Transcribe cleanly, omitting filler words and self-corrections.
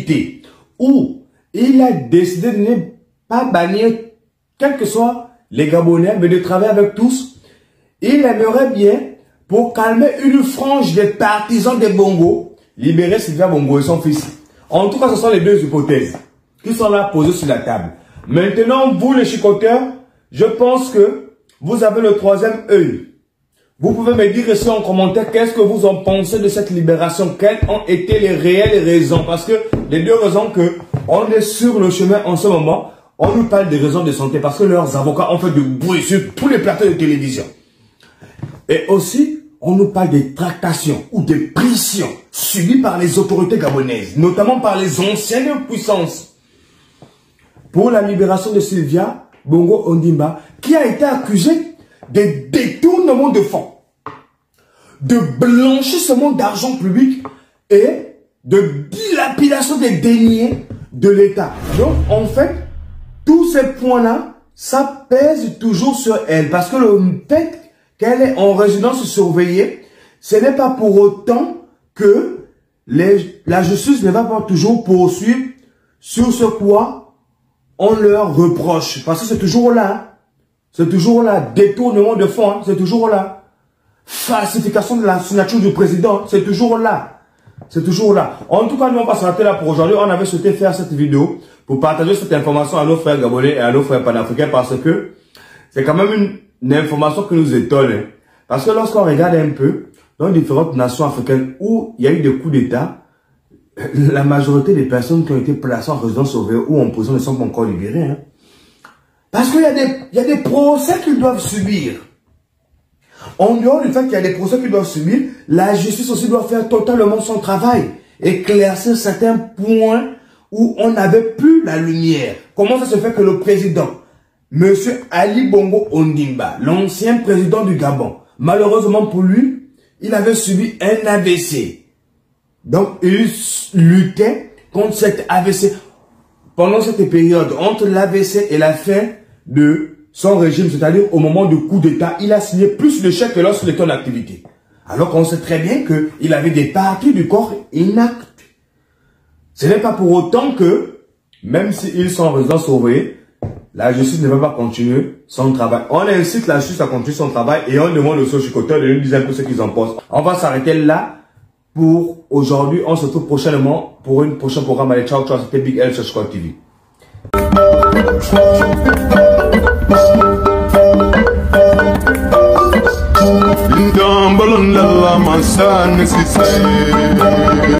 activité où il a décidé de ne pas bannir, quels que soient les Gabonais, mais de travailler avec tous. Il aimerait bien, pour calmer une frange des partisans des Bongo, libérer Sylvia Bongo et son fils. En tout cas, ce sont les deux hypothèses qui sont là posées sur la table. Maintenant, vous les chicoteurs, je pense que vous avez le troisième œil. Vous pouvez me dire ici en commentaire qu'est-ce que vous en pensez de cette libération. Quelles ont été les réelles raisons? Parce que les deux raisons que on est sur le chemin en ce moment, on nous parle des raisons de santé parce que leurs avocats ont fait du bruit sur tous les plateaux de télévision. Et aussi, on nous parle des tractations ou des pressions subies par les autorités gabonaises, notamment par les anciennes puissances, pour la libération de Sylvia Bongo Ondimba, qui a été accusée de détournement de fonds, de blanchissement d'argent public et de dilapidation des deniers de l'État. Donc, en fait, tous ces points-là, ça pèse toujours sur elle. Parce que le fait qu'elle est en résidence surveillée, ce n'est pas pour autant que la justice ne va pas toujours poursuivre sur ce quoi on leur reproche. Parce que c'est toujours là. C'est toujours là. Détournement de fonds, hein, c'est toujours là. Falsification de la signature du président, c'est toujours là. C'est toujours là. En tout cas, nous, on va s'arrêter là pour aujourd'hui. On avait souhaité faire cette vidéo pour partager cette information à nos frères gabonais et à nos frères panafricains parce que c'est quand même une information qui nous étonne. Hein. Parce que lorsqu'on regarde un peu dans différentes nations africaines où il y a eu des coups d'État, la majorité des personnes qui ont été placées en résidence surveillée ou en prison ne sont pas encore libérées. Hein. Parce qu'il y a des procès qu'ils doivent subir. En dehors du fait qu'il y a des procès qu'ils doivent subir, la justice aussi doit faire totalement son travail. Éclaircir certains points où on n'avait plus la lumière. Comment ça se fait que le président, M. Ali Bongo Ondimba, l'ancien président du Gabon, malheureusement pour lui, il avait subi un AVC. Donc, il luttait contre cet AVC. Pendant cette période, entre l'AVC et la fin de son régime, c'est-à-dire au moment du coup d'État, il a signé plus de chèques que lorsqu'il était en activité. Alors qu'on sait très bien qu'il avait des parties du corps inactes. Ce n'est pas pour autant que, même s'ils sont en résidence surveillée, la justice ne va pas continuer son travail. On incite la justice à continuer son travail et on demande aux sociocoteurs de nous dire un peu ce qu'ils en pensent. On va s'arrêter là pour aujourd'hui. On se retrouve prochainement pour un prochain programme. Allez, ciao, ciao, c'était Big L sur Squad TV. Ndambalon la mansa necessary.